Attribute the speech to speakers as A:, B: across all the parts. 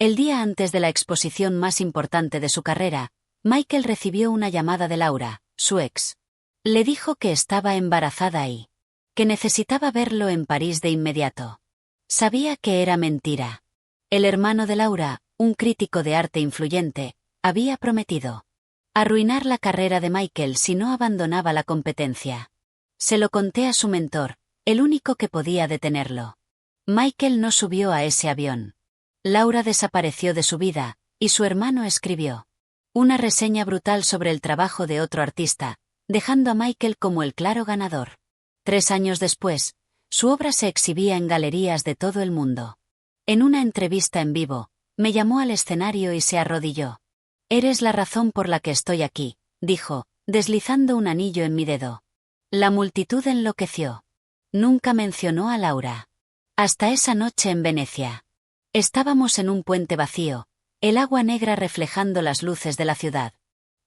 A: El día antes de la exposición más importante de su carrera, Michael recibió una llamada de Laura, su ex. Le dijo que estaba embarazada y que necesitaba verlo en París de inmediato. Sabía que era mentira. El hermano de Laura, un crítico de arte influyente, había prometido arruinar la carrera de Michael si no abandonaba la competencia. Se lo conté a su mentor, el único que podía detenerlo. Michael no subió a ese avión. Laura desapareció de su vida, y su hermano escribió una reseña brutal sobre el trabajo de otro artista, dejando a Michael como el claro ganador. 3 años después, su obra se exhibía en galerías de todo el mundo. En una entrevista en vivo, me llamó al escenario y se arrodilló. «Eres la razón por la que estoy aquí», dijo, deslizando un anillo en mi dedo. La multitud enloqueció. Nunca mencionó a Laura. Hasta esa noche en Venecia. Estábamos en un puente vacío, el agua negra reflejando las luces de la ciudad.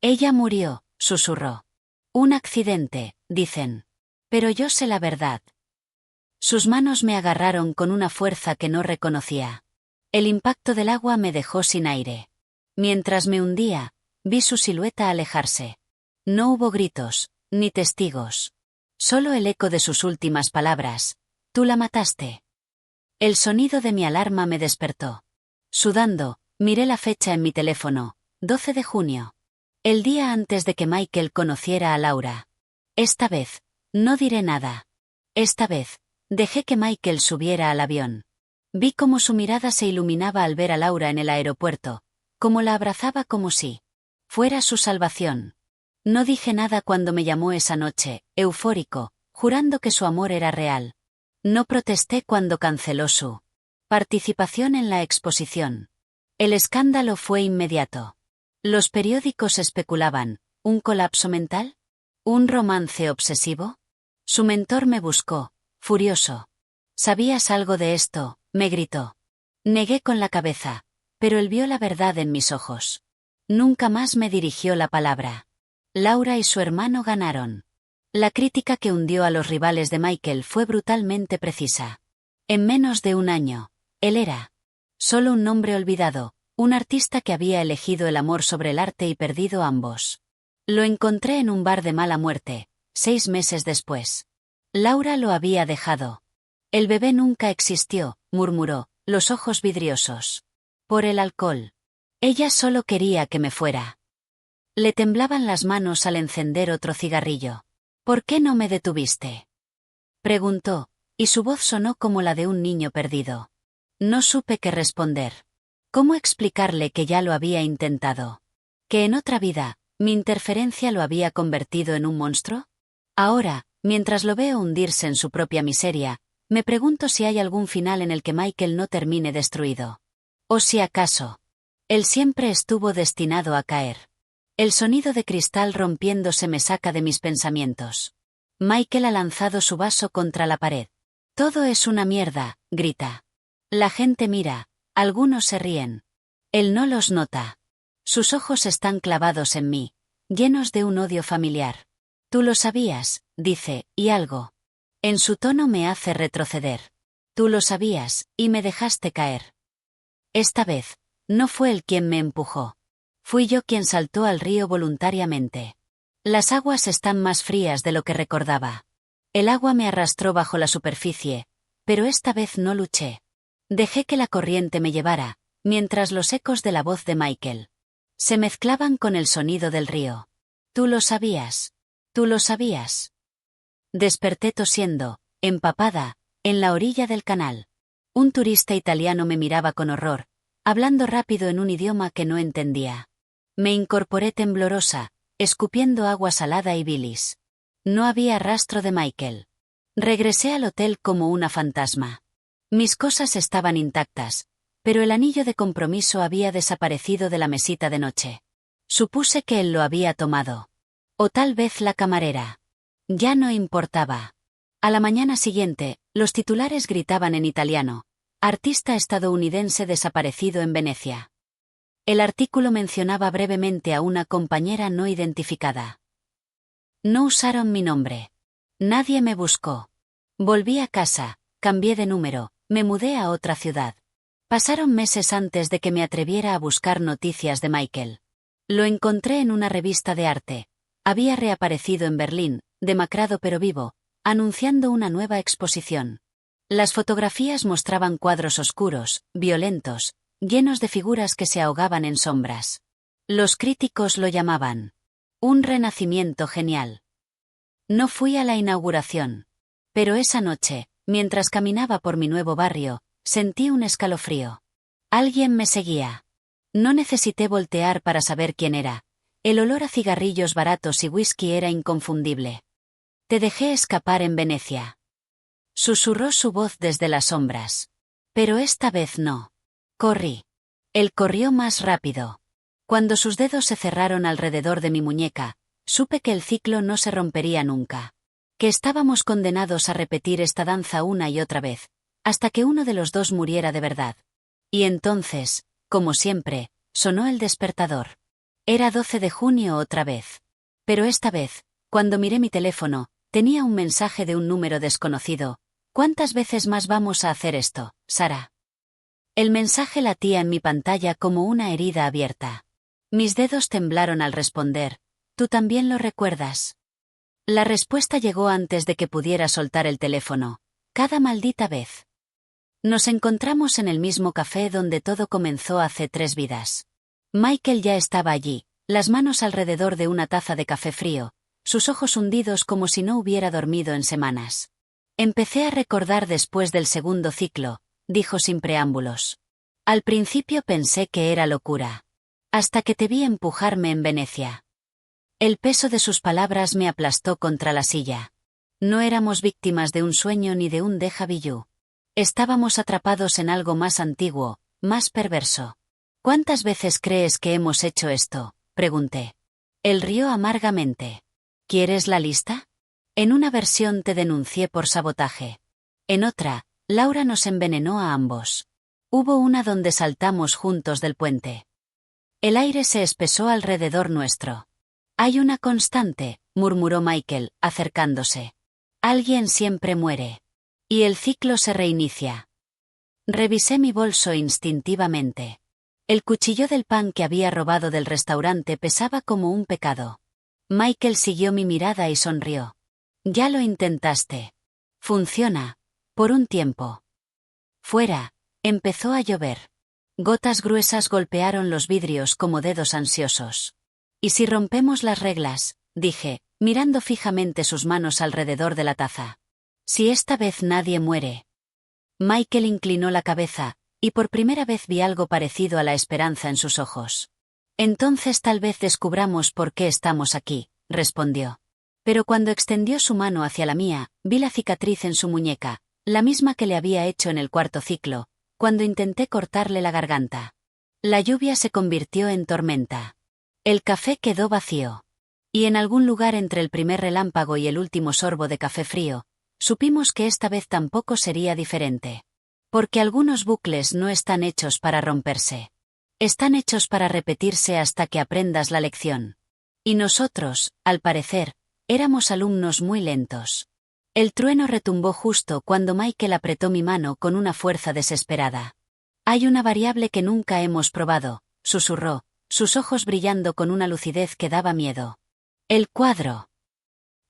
A: «Ella murió», susurró. «Un accidente», dicen. Pero yo sé la verdad. Sus manos me agarraron con una fuerza que no reconocía. El impacto del agua me dejó sin aire. Mientras me hundía, vi su silueta alejarse. No hubo gritos, ni testigos. Solo el eco de sus últimas palabras. «Tú la mataste». El sonido de mi alarma me despertó. Sudando, miré la fecha en mi teléfono, 12 de junio. El día antes de que Michael conociera a Laura. Esta vez, no diré nada. Esta vez, dejé que Michael subiera al avión. Vi cómo su mirada se iluminaba al ver a Laura en el aeropuerto, cómo la abrazaba como si fuera su salvación. No dije nada cuando me llamó esa noche, eufórico, jurando que su amor era real. No protesté cuando canceló su participación en la exposición. El escándalo fue inmediato. Los periódicos especulaban, ¿un colapso mental? ¿Un romance obsesivo? Su mentor me buscó, furioso. «¿Sabías algo de esto?», me gritó. Negué con la cabeza, pero él vio la verdad en mis ojos. Nunca más me dirigió la palabra. Laura y su hermano ganaron. La crítica que hundió a los rivales de Michael fue brutalmente precisa. En menos de un año, él era solo un nombre olvidado, un artista que había elegido el amor sobre el arte y perdido ambos. Lo encontré en un bar de mala muerte, 6 meses después. Laura lo había dejado. «El bebé nunca existió», murmuró, los ojos vidriosos. «Por el alcohol. Ella solo quería que me fuera». Le temblaban las manos al encender otro cigarrillo. «¿Por qué no me detuviste?», preguntó, y su voz sonó como la de un niño perdido. No supe qué responder. ¿Cómo explicarle que ya lo había intentado? ¿Que en otra vida, mi interferencia lo había convertido en un monstruo? Ahora, mientras lo veo hundirse en su propia miseria, me pregunto si hay algún final en el que Michael no termine destruido. O si acaso, él siempre estuvo destinado a caer. El sonido de cristal rompiéndose me saca de mis pensamientos. Michael ha lanzado su vaso contra la pared. «Todo es una mierda», grita. La gente mira, algunos se ríen. Él no los nota. Sus ojos están clavados en mí, llenos de un odio familiar. «Tú lo sabías», dice, y algo en su tono me hace retroceder. «Tú lo sabías, y me dejaste caer». Esta vez, no fue él quien me empujó. Fui yo quien saltó al río voluntariamente. Las aguas están más frías de lo que recordaba. El agua me arrastró bajo la superficie, pero esta vez no luché. Dejé que la corriente me llevara, mientras los ecos de la voz de Michael se mezclaban con el sonido del río. «Tú lo sabías. Tú lo sabías». Desperté tosiendo, empapada, en la orilla del canal. Un turista italiano me miraba con horror, hablando rápido en un idioma que no entendía. Me incorporé temblorosa, escupiendo agua salada y bilis. No había rastro de Michael. Regresé al hotel como una fantasma. Mis cosas estaban intactas, pero el anillo de compromiso había desaparecido de la mesita de noche. Supuse que él lo había tomado. O tal vez la camarera. Ya no importaba. A la mañana siguiente, los titulares gritaban en italiano: «Artista estadounidense desaparecido en Venecia». El artículo mencionaba brevemente a una compañera no identificada. No usaron mi nombre. Nadie me buscó. Volví a casa, cambié de número, me mudé a otra ciudad. Pasaron meses antes de que me atreviera a buscar noticias de Michael. Lo encontré en una revista de arte. Había reaparecido en Berlín, demacrado pero vivo, anunciando una nueva exposición. Las fotografías mostraban cuadros oscuros, violentos, llenos de figuras que se ahogaban en sombras. Los críticos lo llamaban un renacimiento genial. No fui a la inauguración. Pero esa noche, mientras caminaba por mi nuevo barrio, sentí un escalofrío. Alguien me seguía. No necesité voltear para saber quién era. El olor a cigarrillos baratos y whisky era inconfundible. Te dejé escapar en Venecia. Susurró su voz desde las sombras. Pero esta vez no. Corrí. Él corrió más rápido. Cuando sus dedos se cerraron alrededor de mi muñeca, supe que el ciclo no se rompería nunca. Que estábamos condenados a repetir esta danza una y otra vez, hasta que uno de los dos muriera de verdad. Y entonces, como siempre, sonó el despertador. Era 12 de junio otra vez. Pero esta vez, cuando miré mi teléfono, tenía un mensaje de un número desconocido. ¿Cuántas veces más vamos a hacer esto, Sara? El mensaje latía en mi pantalla como una herida abierta. Mis dedos temblaron al responder. ¿Tú también lo recuerdas? La respuesta llegó antes de que pudiera soltar el teléfono. Cada maldita vez. Nos encontramos en el mismo café donde todo comenzó hace 3 vidas. Michael ya estaba allí, las manos alrededor de una taza de café frío, sus ojos hundidos como si no hubiera dormido en semanas. Empecé a recordar después del segundo ciclo, dijo sin preámbulos. Al principio pensé que era locura. Hasta que te vi empujarme en Venecia. El peso de sus palabras me aplastó contra la silla. No éramos víctimas de un sueño ni de un déjà vu. Estábamos atrapados en algo más antiguo, más perverso. ¿Cuántas veces crees que hemos hecho esto?, pregunté. Él rió amargamente. ¿Quieres la lista? En una versión te denuncié por sabotaje. En otra, Laura nos envenenó a ambos. Hubo una donde saltamos juntos del puente. El aire se espesó alrededor nuestro. Hay una constante, murmuró Michael, acercándose. Alguien siempre muere. Y el ciclo se reinicia. Revisé mi bolso instintivamente. El cuchillo del pan que había robado del restaurante pesaba como un pecado. Michael siguió mi mirada y sonrió. Ya lo intentaste. Funciona. Por un tiempo. Fuera, empezó a llover. Gotas gruesas golpearon los vidrios como dedos ansiosos. ¿Y si rompemos las reglas?, dije, mirando fijamente sus manos alrededor de la taza. Si esta vez nadie muere. Michael inclinó la cabeza, y por primera vez vi algo parecido a la esperanza en sus ojos. Entonces tal vez descubramos por qué estamos aquí, respondió. Pero cuando extendió su mano hacia la mía, vi la cicatriz en su muñeca, la misma que le había hecho en el cuarto ciclo, cuando intenté cortarle la garganta. La lluvia se convirtió en tormenta. El café quedó vacío. Y en algún lugar entre el primer relámpago y el último sorbo de café frío, supimos que esta vez tampoco sería diferente. Porque algunos bucles no están hechos para romperse. Están hechos para repetirse hasta que aprendas la lección. Y nosotros, al parecer, éramos alumnos muy lentos. El trueno retumbó justo cuando Michael apretó mi mano con una fuerza desesperada. Hay una variable que nunca hemos probado, susurró, sus ojos brillando con una lucidez que daba miedo. El cuadro.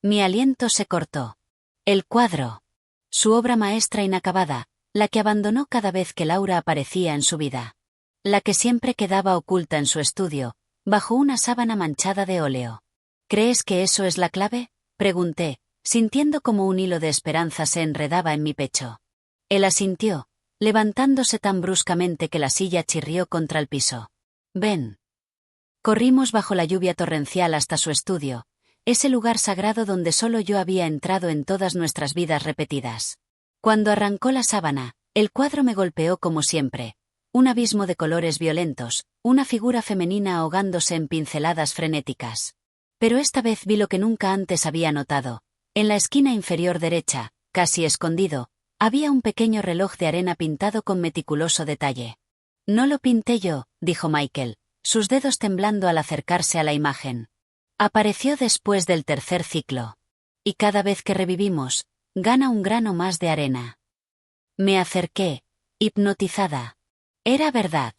A: Mi aliento se cortó. El cuadro. Su obra maestra inacabada, la que abandonó cada vez que Laura aparecía en su vida. La que siempre quedaba oculta en su estudio, bajo una sábana manchada de óleo. ¿Crees que eso es la clave?, pregunté, sintiendo como un hilo de esperanza se enredaba en mi pecho. Él asintió, levantándose tan bruscamente que la silla chirrió contra el piso. Ven. Corrimos bajo la lluvia torrencial hasta su estudio, ese lugar sagrado donde solo yo había entrado en todas nuestras vidas repetidas. Cuando arrancó la sábana, el cuadro me golpeó como siempre. Un abismo de colores violentos, una figura femenina ahogándose en pinceladas frenéticas. Pero esta vez vi lo que nunca antes había notado. En la esquina inferior derecha, casi escondido, había un pequeño reloj de arena pintado con meticuloso detalle. No lo pinté yo, dijo Michael, sus dedos temblando al acercarse a la imagen. Apareció después del tercer ciclo. Y cada vez que revivimos, gana un grano más de arena. Me acerqué, hipnotizada. Era verdad.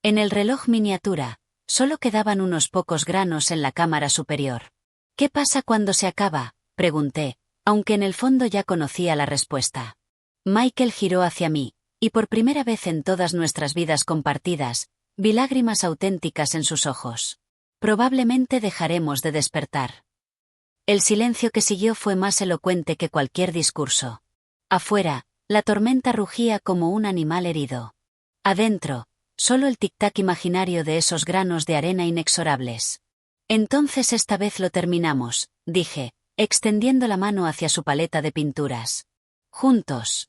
A: En el reloj miniatura, solo quedaban unos pocos granos en la cámara superior. ¿Qué pasa cuando se acaba?, pregunté, aunque en el fondo ya conocía la respuesta. Michael giró hacia mí, y por primera vez en todas nuestras vidas compartidas, vi lágrimas auténticas en sus ojos. Probablemente dejaremos de despertar. El silencio que siguió fue más elocuente que cualquier discurso. Afuera, la tormenta rugía como un animal herido. Adentro, solo el tic-tac imaginario de esos granos de arena inexorables. Entonces esta vez lo terminamos, dije, extendiendo la mano hacia su paleta de pinturas. Juntos.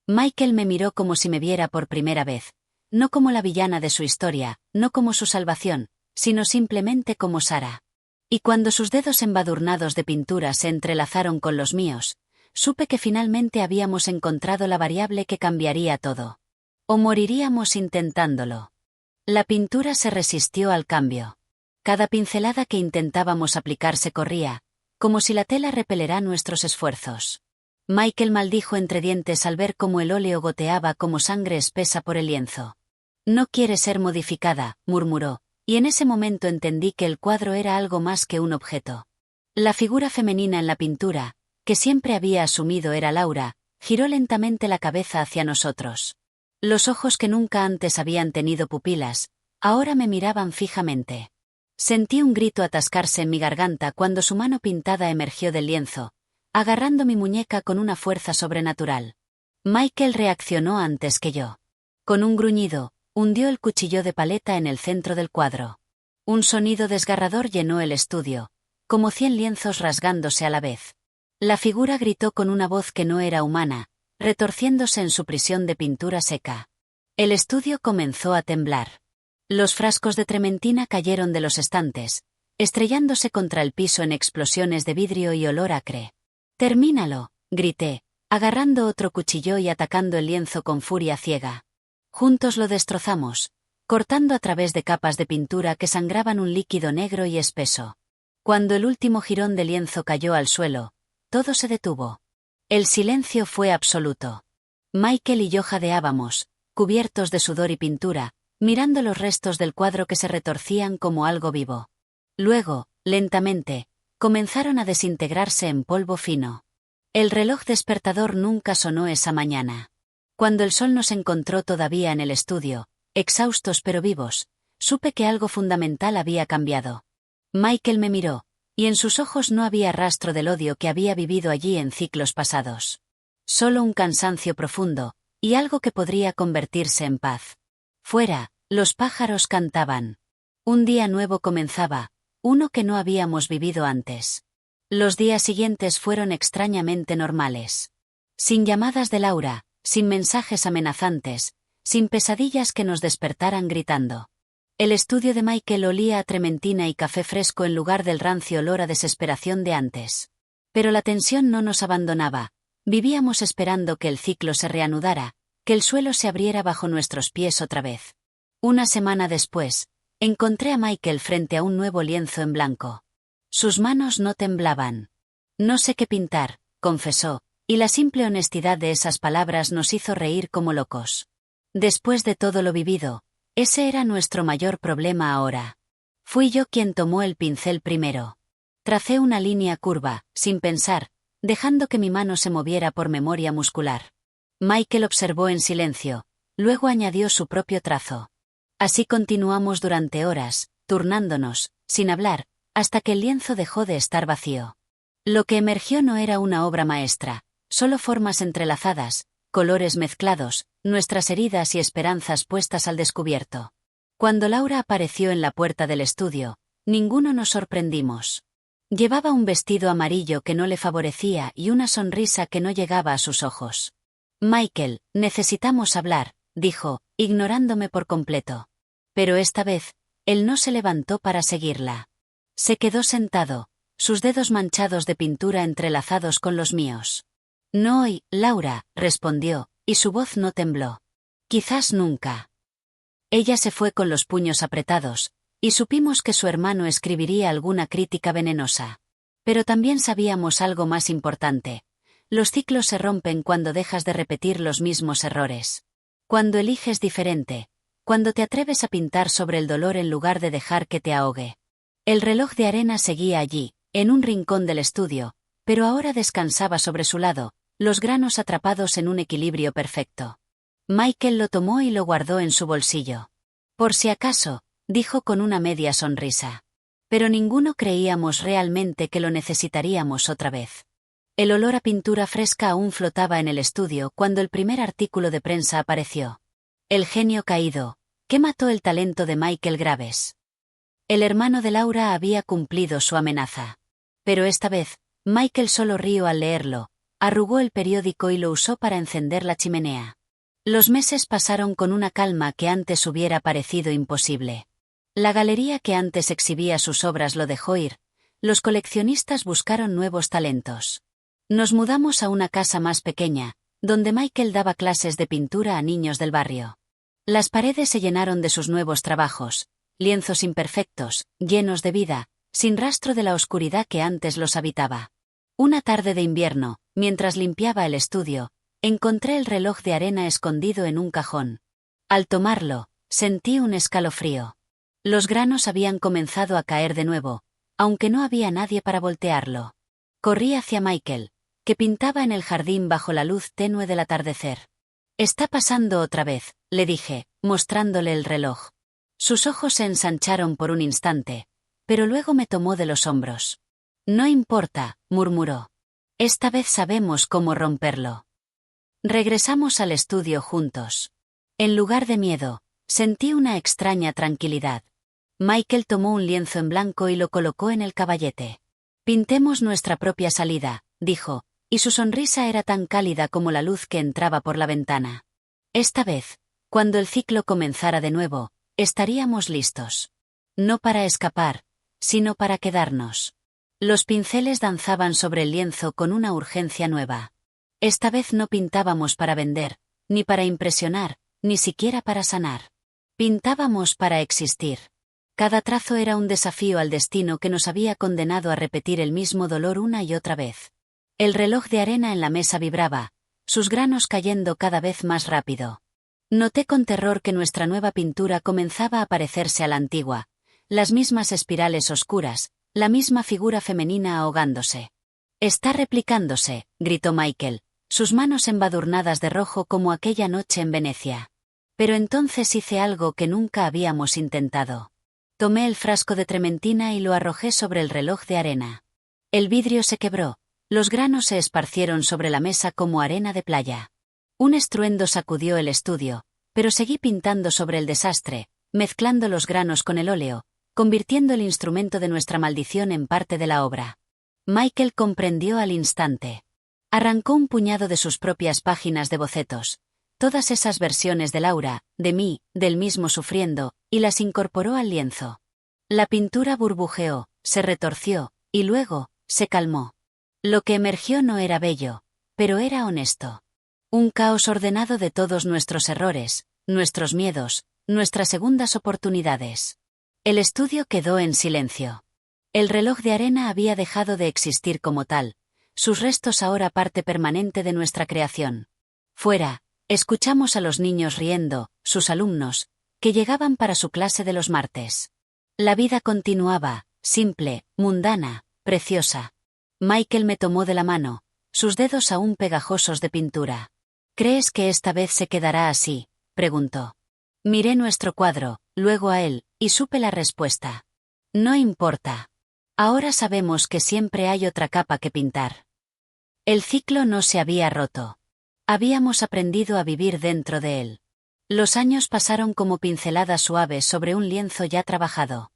A: Michael me miró como si me viera por primera vez, no como la villana de su historia, no como su salvación, sino simplemente como Sara. Y cuando sus dedos embadurnados de pintura se entrelazaron con los míos, supe que finalmente habíamos encontrado la variable que cambiaría todo. O moriríamos intentándolo. La pintura se resistió al cambio. Cada pincelada que intentábamos aplicar se corría, como si la tela repelerá nuestros esfuerzos. Michael maldijo entre dientes al ver cómo el óleo goteaba como sangre espesa por el lienzo. No quiere ser modificada, murmuró, y en ese momento entendí que el cuadro era algo más que un objeto. La figura femenina en la pintura, que siempre había asumido era Laura, giró lentamente la cabeza hacia nosotros. Los ojos que nunca antes habían tenido pupilas, ahora me miraban fijamente. Sentí un grito atascarse en mi garganta cuando su mano pintada emergió del lienzo, agarrando mi muñeca con una fuerza sobrenatural. Michael reaccionó antes que yo. Con un gruñido, hundió el cuchillo de paleta en el centro del cuadro. Un sonido desgarrador llenó el estudio, como 100 lienzos rasgándose a la vez. La figura gritó con una voz que no era humana, retorciéndose en su prisión de pintura seca. El estudio comenzó a temblar. Los frascos de trementina cayeron de los estantes, estrellándose contra el piso en explosiones de vidrio y olor acre. «Termínalo», grité, agarrando otro cuchillo y atacando el lienzo con furia ciega. Juntos lo destrozamos, cortando a través de capas de pintura que sangraban un líquido negro y espeso. Cuando el último jirón de lienzo cayó al suelo, todo se detuvo. El silencio fue absoluto. Michael y yo jadeábamos, cubiertos de sudor y pintura, mirando los restos del cuadro que se retorcían como algo vivo. Luego, lentamente, comenzaron a desintegrarse en polvo fino. El reloj despertador nunca sonó esa mañana. Cuando el sol nos encontró todavía en el estudio, exhaustos pero vivos, supe que algo fundamental había cambiado. Michael me miró, y en sus ojos no había rastro del odio que había vivido allí en ciclos pasados. Solo un cansancio profundo, y algo que podría convertirse en paz. Fuera, los pájaros cantaban. Un día nuevo comenzaba, uno que no habíamos vivido antes. Los días siguientes fueron extrañamente normales. Sin llamadas de Laura, sin mensajes amenazantes, sin pesadillas que nos despertaran gritando. El estudio de Michael olía a trementina y café fresco en lugar del rancio olor a desesperación de antes. Pero la tensión no nos abandonaba, vivíamos esperando que el ciclo se reanudara, que el suelo se abriera bajo nuestros pies otra vez. Una semana después, encontré a Michael frente a un nuevo lienzo en blanco. Sus manos no temblaban. «No sé qué pintar», confesó, y la simple honestidad de esas palabras nos hizo reír como locos. Después de todo lo vivido, ese era nuestro mayor problema ahora. Fui yo quien tomó el pincel primero. Tracé una línea curva, sin pensar, dejando que mi mano se moviera por memoria muscular. Michael observó en silencio, luego añadió su propio trazo. Así continuamos durante horas, turnándonos, sin hablar, hasta que el lienzo dejó de estar vacío. Lo que emergió no era una obra maestra, solo formas entrelazadas, colores mezclados, nuestras heridas y esperanzas puestas al descubierto. Cuando Laura apareció en la puerta del estudio, ninguno nos sorprendimos. Llevaba un vestido amarillo que no le favorecía y una sonrisa que no llegaba a sus ojos. «Michael, necesitamos hablar», dijo, ignorándome por completo. Pero esta vez, él no se levantó para seguirla. Se quedó sentado, sus dedos manchados de pintura entrelazados con los míos. «No hoy, Laura», respondió, y su voz no tembló. «Quizás nunca». Ella se fue con los puños apretados, y supimos que su hermano escribiría alguna crítica venenosa. Pero también sabíamos algo más importante. Los ciclos se rompen cuando dejas de repetir los mismos errores. Cuando eliges diferente. Cuando te atreves a pintar sobre el dolor en lugar de dejar que te ahogue. El reloj de arena seguía allí, en un rincón del estudio, pero ahora descansaba sobre su lado, los granos atrapados en un equilibrio perfecto. Michael lo tomó y lo guardó en su bolsillo. Por si acaso, dijo con una media sonrisa. Pero ninguno creíamos realmente que lo necesitaríamos otra vez. El olor a pintura fresca aún flotaba en el estudio cuando el primer artículo de prensa apareció. El genio caído, que mató el talento de Michael Graves. El hermano de Laura había cumplido su amenaza. Pero esta vez, Michael solo rió al leerlo, arrugó el periódico y lo usó para encender la chimenea. Los meses pasaron con una calma que antes hubiera parecido imposible. La galería que antes exhibía sus obras lo dejó ir, los coleccionistas buscaron nuevos talentos. Nos mudamos a una casa más pequeña, donde Michael daba clases de pintura a niños del barrio. Las paredes se llenaron de sus nuevos trabajos, lienzos imperfectos, llenos de vida, sin rastro de la oscuridad que antes los habitaba. Una tarde de invierno, mientras limpiaba el estudio, encontré el reloj de arena escondido en un cajón. Al tomarlo, sentí un escalofrío. Los granos habían comenzado a caer de nuevo, aunque no había nadie para voltearlo. Corrí hacia Michael, que pintaba en el jardín bajo la luz tenue del atardecer. «Está pasando otra vez», le dije, mostrándole el reloj. Sus ojos se ensancharon por un instante, pero luego me tomó de los hombros. «No importa», murmuró. «Esta vez sabemos cómo romperlo». Regresamos al estudio juntos. En lugar de miedo, sentí una extraña tranquilidad. Michael tomó un lienzo en blanco y lo colocó en el caballete. «Pintemos nuestra propia salida», dijo, y su sonrisa era tan cálida como la luz que entraba por la ventana. Esta vez, cuando el ciclo comenzara de nuevo, estaríamos listos. No para escapar, sino para quedarnos. Los pinceles danzaban sobre el lienzo con una urgencia nueva. Esta vez no pintábamos para vender, ni para impresionar, ni siquiera para sanar. Pintábamos para existir. Cada trazo era un desafío al destino que nos había condenado a repetir el mismo dolor una y otra vez. El reloj de arena en la mesa vibraba, sus granos cayendo cada vez más rápido. Noté con terror que nuestra nueva pintura comenzaba a parecerse a la antigua, las mismas espirales oscuras, la misma figura femenina ahogándose. «Está replicándose», gritó Michael, sus manos embadurnadas de rojo como aquella noche en Venecia. Pero entonces hice algo que nunca habíamos intentado. Tomé el frasco de trementina y lo arrojé sobre el reloj de arena. El vidrio se quebró. Los granos se esparcieron sobre la mesa como arena de playa. Un estruendo sacudió el estudio, pero seguí pintando sobre el desastre, mezclando los granos con el óleo, convirtiendo el instrumento de nuestra maldición en parte de la obra. Michael comprendió al instante. Arrancó un puñado de sus propias páginas de bocetos, todas esas versiones de Laura, de mí, del mismo sufriendo, y las incorporó al lienzo. La pintura burbujeó, se retorció, y luego, se calmó. Lo que emergió no era bello, pero era honesto. Un caos ordenado de todos nuestros errores, nuestros miedos, nuestras segundas oportunidades. El estudio quedó en silencio. El reloj de arena había dejado de existir como tal, sus restos ahora parte permanente de nuestra creación. Fuera, escuchamos a los niños riendo, sus alumnos, que llegaban para su clase de los martes. La vida continuaba, simple, mundana, preciosa. Michael me tomó de la mano, sus dedos aún pegajosos de pintura. «¿Crees que esta vez se quedará así?», preguntó. Miré nuestro cuadro, luego a él, y supe la respuesta. «No importa. Ahora sabemos que siempre hay otra capa que pintar». El ciclo no se había roto. Habíamos aprendido a vivir dentro de él. Los años pasaron como pinceladas suaves sobre un lienzo ya trabajado.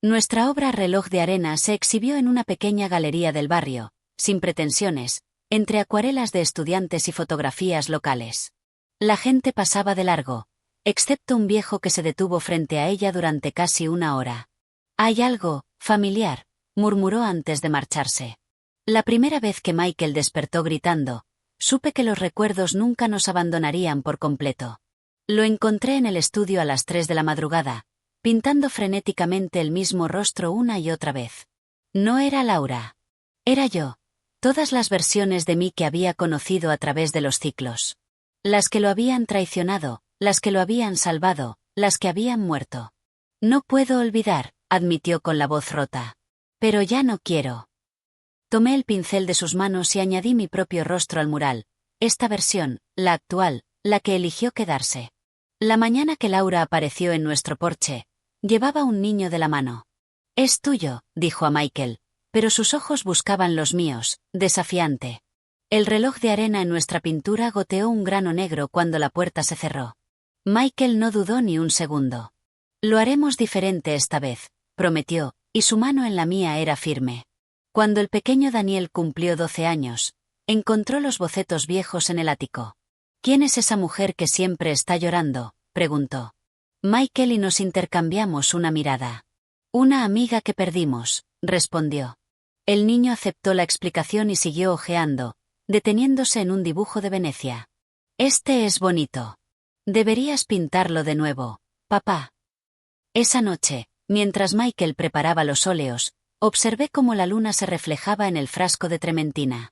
A: Nuestra obra Reloj de arena se exhibió en una pequeña galería del barrio, sin pretensiones, entre acuarelas de estudiantes y fotografías locales. La gente pasaba de largo, excepto un viejo que se detuvo frente a ella durante casi una hora. «Hay algo familiar», murmuró antes de marcharse. La primera vez que Michael despertó gritando, supe que los recuerdos nunca nos abandonarían por completo. Lo encontré en el estudio a las 3 de la madrugada, pintando frenéticamente el mismo rostro una y otra vez. No era Laura. Era yo. Todas las versiones de mí que había conocido a través de los ciclos. Las que lo habían traicionado, las que lo habían salvado, las que habían muerto. No puedo olvidar, admitió con la voz rota. Pero ya no quiero. Tomé el pincel de sus manos y añadí mi propio rostro al mural. Esta versión, la actual, la que eligió quedarse. La mañana que Laura apareció en nuestro porche, llevaba un niño de la mano. «Es tuyo», dijo a Michael, pero sus ojos buscaban los míos, desafiante. El reloj de arena en nuestra pintura goteó un grano negro cuando la puerta se cerró. Michael no dudó ni un segundo. «Lo haremos diferente esta vez», prometió, y su mano en la mía era firme. Cuando el pequeño Daniel cumplió 12 años, encontró los bocetos viejos en el ático. «¿Quién es esa mujer que siempre está llorando?», preguntó. Michael y nos intercambiamos una mirada. «Una amiga que perdimos», respondió. El niño aceptó la explicación y siguió hojeando, deteniéndose en un dibujo de Venecia. «Este es bonito. Deberías pintarlo de nuevo, papá». Esa noche, mientras Michael preparaba los óleos, observé cómo la luna se reflejaba en el frasco de trementina.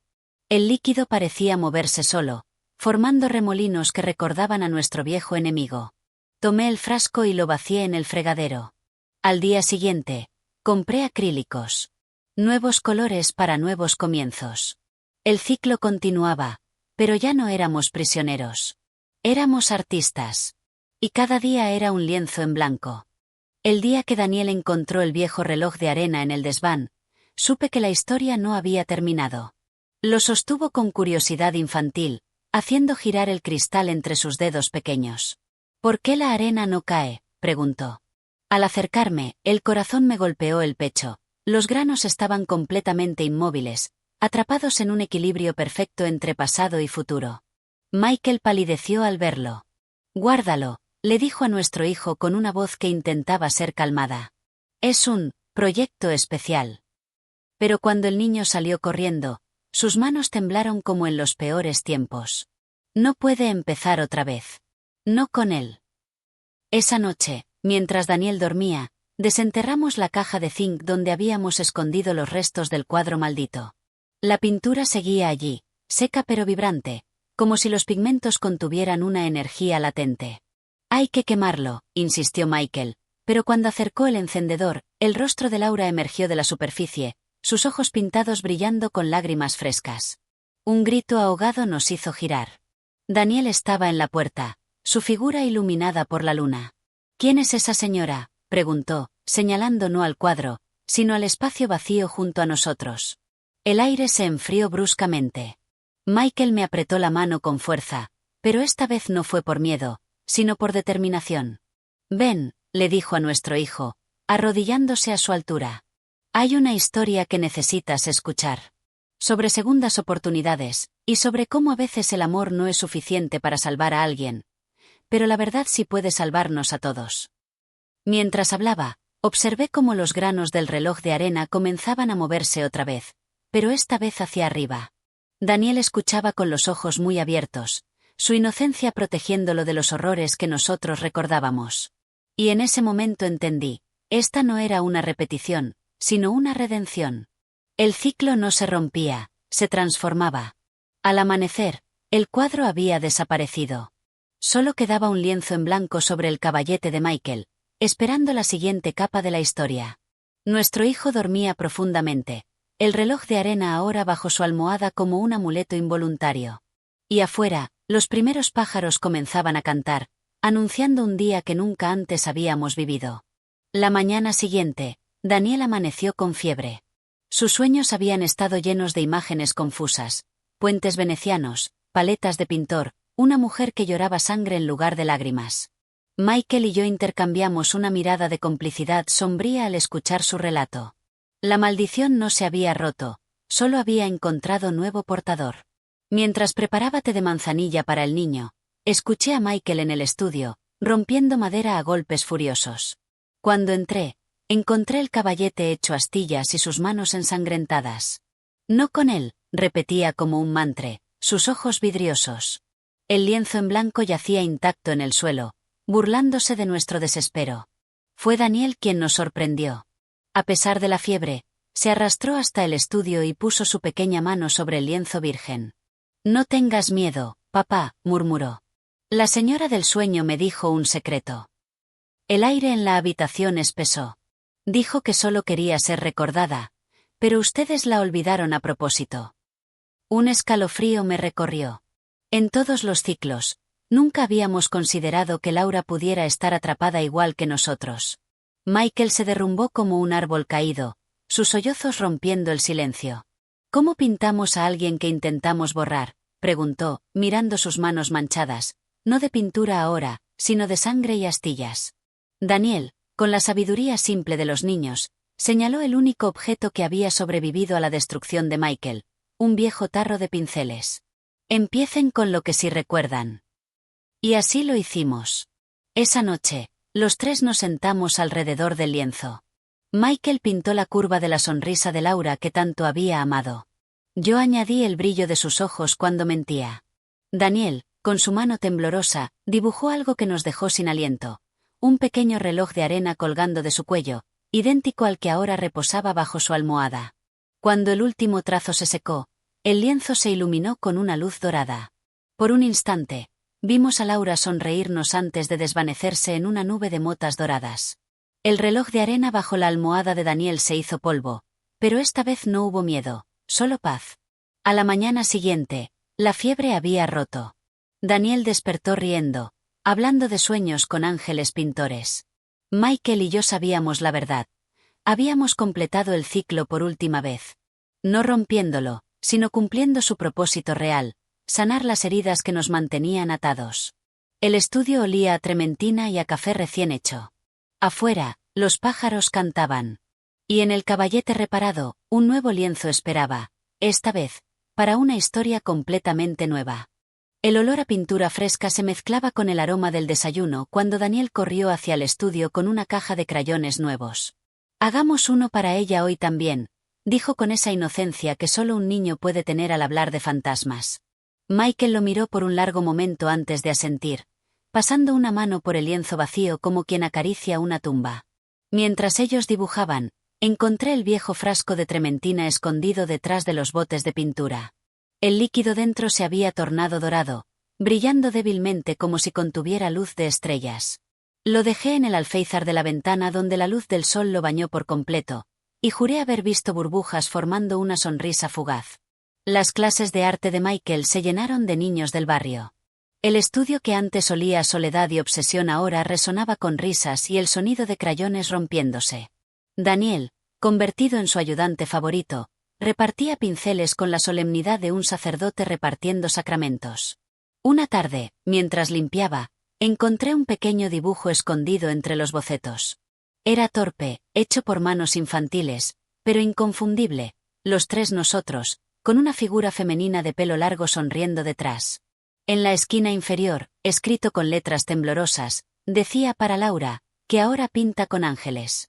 A: El líquido parecía moverse solo, formando remolinos que recordaban a nuestro viejo enemigo. Tomé el frasco y lo vacié en el fregadero. Al día siguiente, compré acrílicos. Nuevos colores para nuevos comienzos. El ciclo continuaba, pero ya no éramos prisioneros. Éramos artistas. Y cada día era un lienzo en blanco. El día que Daniel encontró el viejo reloj de arena en el desván, supe que la historia no había terminado. Lo sostuvo con curiosidad infantil, haciendo girar el cristal entre sus dedos pequeños. «¿Por qué la arena no cae?», preguntó. Al acercarme, el corazón me golpeó el pecho. Los granos estaban completamente inmóviles, atrapados en un equilibrio perfecto entre pasado y futuro. Michael palideció al verlo. «Guárdalo», le dijo a nuestro hijo con una voz que intentaba ser calmada. «Es un proyecto especial». Pero cuando el niño salió corriendo, sus manos temblaron como en los peores tiempos. «No puede empezar otra vez. No con él». Esa noche, mientras Daniel dormía, desenterramos la caja de zinc donde habíamos escondido los restos del cuadro maldito. La pintura seguía allí, seca pero vibrante, como si los pigmentos contuvieran una energía latente. «Hay que quemarlo», insistió Michael, pero cuando acercó el encendedor, el rostro de Laura emergió de la superficie, sus ojos pintados brillando con lágrimas frescas. Un grito ahogado nos hizo girar. Daniel estaba en la puerta, su figura iluminada por la luna. «¿Quién es esa señora?», preguntó, señalando no al cuadro, sino al espacio vacío junto a nosotros. El aire se enfrió bruscamente. Michael me apretó la mano con fuerza, pero esta vez no fue por miedo, sino por determinación. «Ven», le dijo a nuestro hijo, arrodillándose a su altura. «Hay una historia que necesitas escuchar. Sobre segundas oportunidades, y sobre cómo a veces el amor no es suficiente para salvar a alguien. Pero la verdad sí puede salvarnos a todos». Mientras hablaba, observé cómo los granos del reloj de arena comenzaban a moverse otra vez, pero esta vez hacia arriba. Daniel escuchaba con los ojos muy abiertos, su inocencia protegiéndolo de los horrores que nosotros recordábamos. Y en ese momento entendí, esta no era una repetición, sino una redención. El ciclo no se rompía, se transformaba. Al amanecer, el cuadro había desaparecido. Solo quedaba un lienzo en blanco sobre el caballete de Michael, esperando la siguiente capa de la historia. Nuestro hijo dormía profundamente, el reloj de arena ahora bajo su almohada como un amuleto involuntario. Y afuera, los primeros pájaros comenzaban a cantar, anunciando un día que nunca antes habíamos vivido. La mañana siguiente, Daniel amaneció con fiebre. Sus sueños habían estado llenos de imágenes confusas, puentes venecianos, paletas de pintor, una mujer que lloraba sangre en lugar de lágrimas. Michael y yo intercambiamos una mirada de complicidad sombría al escuchar su relato. La maldición no se había roto, solo había encontrado nuevo portador. Mientras preparaba té de manzanilla para el niño, escuché a Michael en el estudio, rompiendo madera a golpes furiosos. Cuando entré, encontré el caballete hecho astillas y sus manos ensangrentadas. «No con él», repetía como un mantre, sus ojos vidriosos. El lienzo en blanco yacía intacto en el suelo, burlándose de nuestro desespero. Fue Daniel quien nos sorprendió. A pesar de la fiebre, se arrastró hasta el estudio y puso su pequeña mano sobre el lienzo virgen. «No tengas miedo, papá», murmuró. La señora del sueño me dijo un secreto. El aire en la habitación espesó. Dijo que solo quería ser recordada, pero ustedes la olvidaron a propósito. Un escalofrío me recorrió. En todos los ciclos, nunca habíamos considerado que Laura pudiera estar atrapada igual que nosotros. Michael se derrumbó como un árbol caído, sus sollozos rompiendo el silencio. ¿Cómo pintamos a alguien que intentamos borrar?, preguntó, mirando sus manos manchadas, no de pintura ahora, sino de sangre y astillas. Daniel, con la sabiduría simple de los niños, señaló el único objeto que había sobrevivido a la destrucción de Michael, un viejo tarro de pinceles. Empiecen con lo que sí recuerdan. Y así lo hicimos. Esa noche, los tres nos sentamos alrededor del lienzo. Michael pintó la curva de la sonrisa de Laura que tanto había amado. Yo añadí el brillo de sus ojos cuando mentía. Daniel, con su mano temblorosa, dibujó algo que nos dejó sin aliento. Un pequeño reloj de arena colgando de su cuello, idéntico al que ahora reposaba bajo su almohada. Cuando el último trazo se secó, el lienzo se iluminó con una luz dorada. Por un instante, vimos a Laura sonreírnos antes de desvanecerse en una nube de motas doradas. El reloj de arena bajo la almohada de Daniel se hizo polvo, pero esta vez no hubo miedo, solo paz. A la mañana siguiente, la fiebre había roto. Daniel despertó riendo, hablando de sueños con ángeles pintores. Michael y yo sabíamos la verdad. Habíamos completado el ciclo por última vez. No rompiéndolo, sino cumpliendo su propósito real, sanar las heridas que nos mantenían atados. El estudio olía a trementina y a café recién hecho. Afuera, los pájaros cantaban. Y en el caballete reparado, un nuevo lienzo esperaba, esta vez, para una historia completamente nueva. El olor a pintura fresca se mezclaba con el aroma del desayuno cuando Daniel corrió hacia el estudio con una caja de crayones nuevos. Hagamos uno para ella hoy también, dijo con esa inocencia que solo un niño puede tener al hablar de fantasmas. Michael lo miró por un largo momento antes de asentir, pasando una mano por el lienzo vacío como quien acaricia una tumba. Mientras ellos dibujaban, encontré el viejo frasco de trementina escondido detrás de los botes de pintura. El líquido dentro se había tornado dorado, brillando débilmente como si contuviera luz de estrellas. Lo dejé en el alféizar de la ventana donde la luz del sol lo bañó por completo, y juré haber visto burbujas formando una sonrisa fugaz. Las clases de arte de Michael se llenaron de niños del barrio. El estudio que antes olía a soledad y obsesión ahora resonaba con risas y el sonido de crayones rompiéndose. Daniel, convertido en su ayudante favorito, repartía pinceles con la solemnidad de un sacerdote repartiendo sacramentos. Una tarde, mientras limpiaba, encontré un pequeño dibujo escondido entre los bocetos. Era torpe, hecho por manos infantiles, pero inconfundible, los tres nosotros, con una figura femenina de pelo largo sonriendo detrás. En la esquina inferior, escrito con letras temblorosas, decía para Laura, que ahora pinta con ángeles.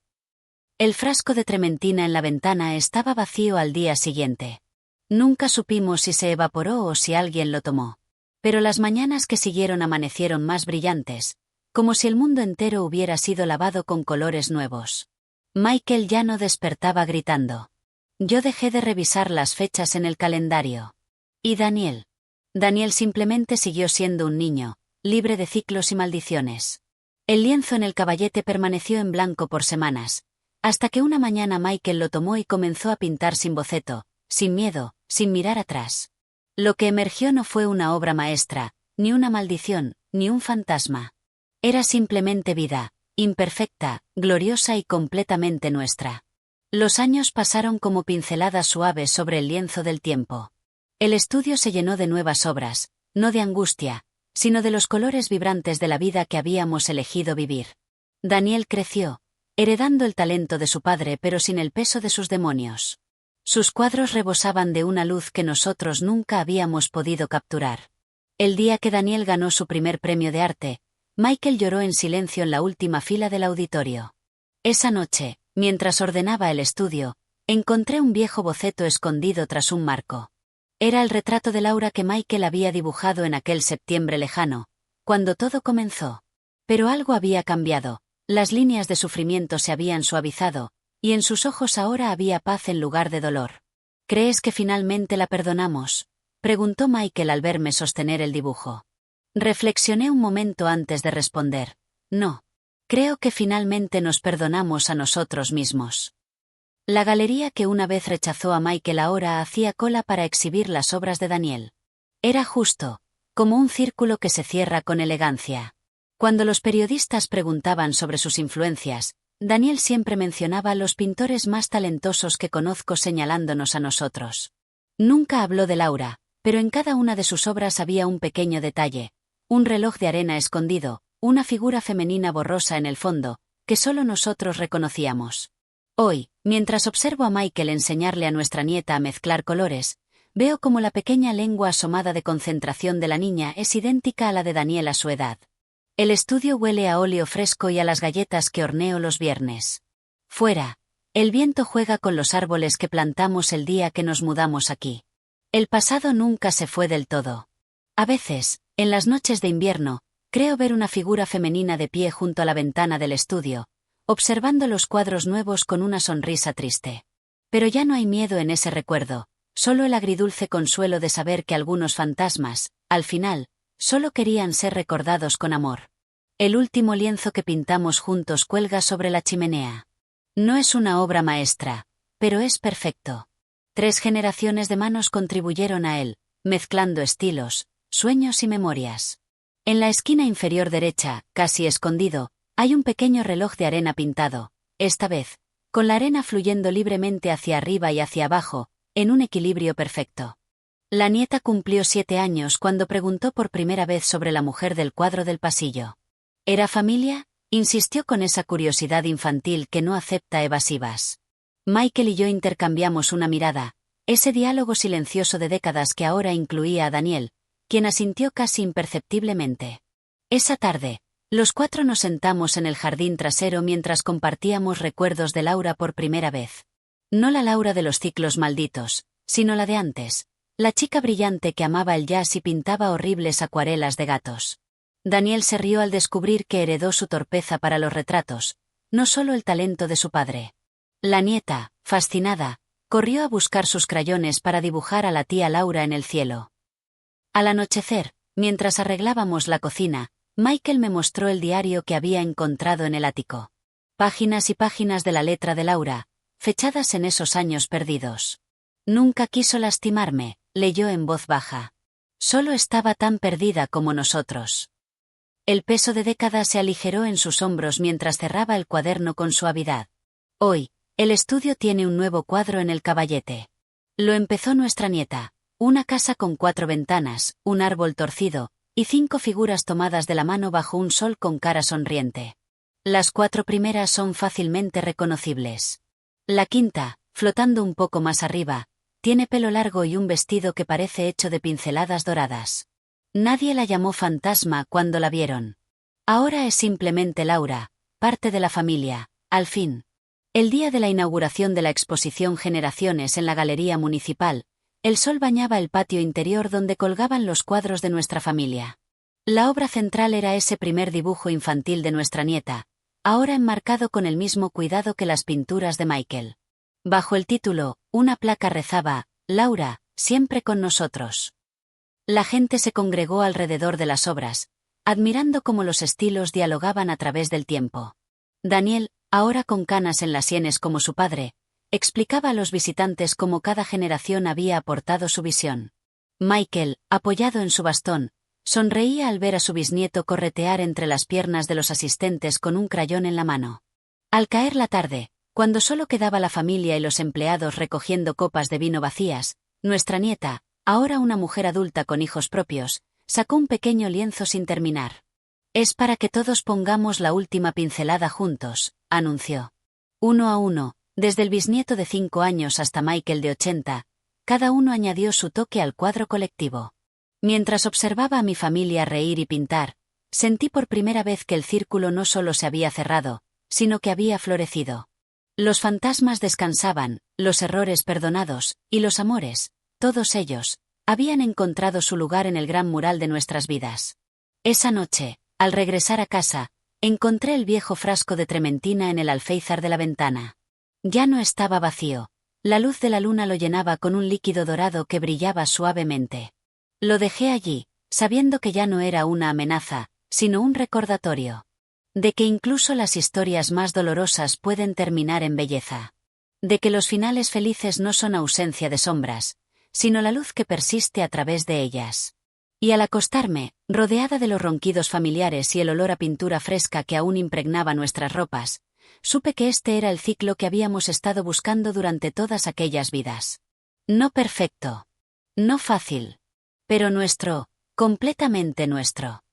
A: El frasco de trementina en la ventana estaba vacío al día siguiente. Nunca supimos si se evaporó o si alguien lo tomó. Pero las mañanas que siguieron amanecieron más brillantes, como si el mundo entero hubiera sido lavado con colores nuevos. Michael ya no despertaba gritando. Yo dejé de revisar las fechas en el calendario. ¿Y Daniel? Daniel simplemente siguió siendo un niño, libre de ciclos y maldiciones. El lienzo en el caballete permaneció en blanco por semanas, hasta que una mañana Michael lo tomó y comenzó a pintar sin boceto, sin miedo, sin mirar atrás. Lo que emergió no fue una obra maestra, ni una maldición, ni un fantasma. Era simplemente vida, imperfecta, gloriosa y completamente nuestra. Los años pasaron como pinceladas suaves sobre el lienzo del tiempo. El estudio se llenó de nuevas obras, no de angustia, sino de los colores vibrantes de la vida que habíamos elegido vivir. Daniel creció, heredando el talento de su padre pero sin el peso de sus demonios. Sus cuadros rebosaban de una luz que nosotros nunca habíamos podido capturar. El día que Daniel ganó su primer premio de arte, Michael lloró en silencio en la última fila del auditorio. Esa noche, mientras ordenaba el estudio, encontré un viejo boceto escondido tras un marco. Era el retrato de Laura que Michael había dibujado en aquel septiembre lejano, cuando todo comenzó. Pero algo había cambiado. Las líneas de sufrimiento se habían suavizado, y en sus ojos ahora había paz en lugar de dolor. ¿Crees que finalmente la perdonamos?, preguntó Michael al verme sostener el dibujo. Reflexioné un momento antes de responder. No. Creo que finalmente nos perdonamos a nosotros mismos. La galería que una vez rechazó a Michael ahora hacía cola para exhibir las obras de Daniel. Era justo, como un círculo que se cierra con elegancia. Cuando los periodistas preguntaban sobre sus influencias, Daniel siempre mencionaba a los pintores más talentosos que conozco señalándonos a nosotros. Nunca habló de Laura, pero en cada una de sus obras había un pequeño detalle, un reloj de arena escondido, una figura femenina borrosa en el fondo, que solo nosotros reconocíamos. Hoy, mientras observo a Michael enseñarle a nuestra nieta a mezclar colores, veo como la pequeña lengua asomada de concentración de la niña es idéntica a la de Daniel a su edad. El estudio huele a óleo fresco y a las galletas que horneo los viernes. Fuera, el viento juega con los árboles que plantamos el día que nos mudamos aquí. El pasado nunca se fue del todo. A veces, en las noches de invierno, creo ver una figura femenina de pie junto a la ventana del estudio, observando los cuadros nuevos con una sonrisa triste. Pero ya no hay miedo en ese recuerdo, solo el agridulce consuelo de saber que algunos fantasmas, al final, solo querían ser recordados con amor. El último lienzo que pintamos juntos cuelga sobre la chimenea. No es una obra maestra, pero es perfecto. 3 generaciones de manos contribuyeron a él, mezclando estilos, sueños y memorias. En la esquina inferior derecha, casi escondido, hay un pequeño reloj de arena pintado, esta vez, con la arena fluyendo libremente hacia arriba y hacia abajo, en un equilibrio perfecto. La nieta cumplió 7 años cuando preguntó por primera vez sobre la mujer del cuadro del pasillo. ¿Era familia? Insistió con esa curiosidad infantil que no acepta evasivas. Michael y yo intercambiamos una mirada, ese diálogo silencioso de décadas que ahora incluía a Daniel, quien asintió casi imperceptiblemente. Esa tarde, los 4 nos sentamos en el jardín trasero mientras compartíamos recuerdos de Laura por primera vez. No la Laura de los ciclos malditos, sino la de antes, la chica brillante que amaba el jazz y pintaba horribles acuarelas de gatos. Daniel se rió al descubrir que heredó su torpeza para los retratos, no solo el talento de su padre. La nieta, fascinada, corrió a buscar sus crayones para dibujar a la tía Laura en el cielo. Al anochecer, mientras arreglábamos la cocina, Michael me mostró el diario que había encontrado en el ático. Páginas y páginas de la letra de Laura, fechadas en esos años perdidos. Nunca quiso lastimarme, leyó en voz baja. Solo estaba tan perdida como nosotros. El peso de décadas se aligeró en sus hombros mientras cerraba el cuaderno con suavidad. Hoy, el estudio tiene un nuevo cuadro en el caballete. Lo empezó nuestra nieta, una casa con 4 ventanas, un árbol torcido, y 5 figuras tomadas de la mano bajo un sol con cara sonriente. Las 4 primeras son fácilmente reconocibles. La quinta, flotando un poco más arriba, tiene pelo largo y un vestido que parece hecho de pinceladas doradas. Nadie la llamó fantasma cuando la vieron. Ahora es simplemente Laura, parte de la familia, al fin. El día de la inauguración de la exposición Generaciones en la Galería Municipal, el sol bañaba el patio interior donde colgaban los cuadros de nuestra familia. La obra central era ese primer dibujo infantil de nuestra nieta, ahora enmarcado con el mismo cuidado que las pinturas de Michael. Bajo el título, una placa rezaba, Laura, siempre con nosotros. La gente se congregó alrededor de las obras, admirando cómo los estilos dialogaban a través del tiempo. Daniel, ahora con canas en las sienes como su padre, explicaba a los visitantes cómo cada generación había aportado su visión. Michael, apoyado en su bastón, sonreía al ver a su bisnieto corretear entre las piernas de los asistentes con un crayón en la mano. Al caer la tarde, cuando solo quedaba la familia y los empleados recogiendo copas de vino vacías, nuestra nieta, ahora una mujer adulta con hijos propios, sacó un pequeño lienzo sin terminar. Es para que todos pongamos la última pincelada juntos, anunció. Uno a uno, desde el bisnieto de 5 años hasta Michael de 80, cada uno añadió su toque al cuadro colectivo. Mientras observaba a mi familia reír y pintar, sentí por primera vez que el círculo no solo se había cerrado, sino que había florecido. Los fantasmas descansaban, los errores perdonados, y los amores, todos ellos, habían encontrado su lugar en el gran mural de nuestras vidas. Esa noche, al regresar a casa, encontré el viejo frasco de trementina en el alféizar de la ventana. Ya no estaba vacío. La luz de la luna lo llenaba con un líquido dorado que brillaba suavemente. Lo dejé allí, sabiendo que ya no era una amenaza, sino un recordatorio. De que incluso las historias más dolorosas pueden terminar en belleza. De que los finales felices no son ausencia de sombras, sino la luz que persiste a través de ellas. Y al acostarme, rodeada de los ronquidos familiares y el olor a pintura fresca que aún impregnaba nuestras ropas, supe que este era el ciclo que habíamos estado buscando durante todas aquellas vidas. No perfecto. No fácil. Pero nuestro, completamente nuestro.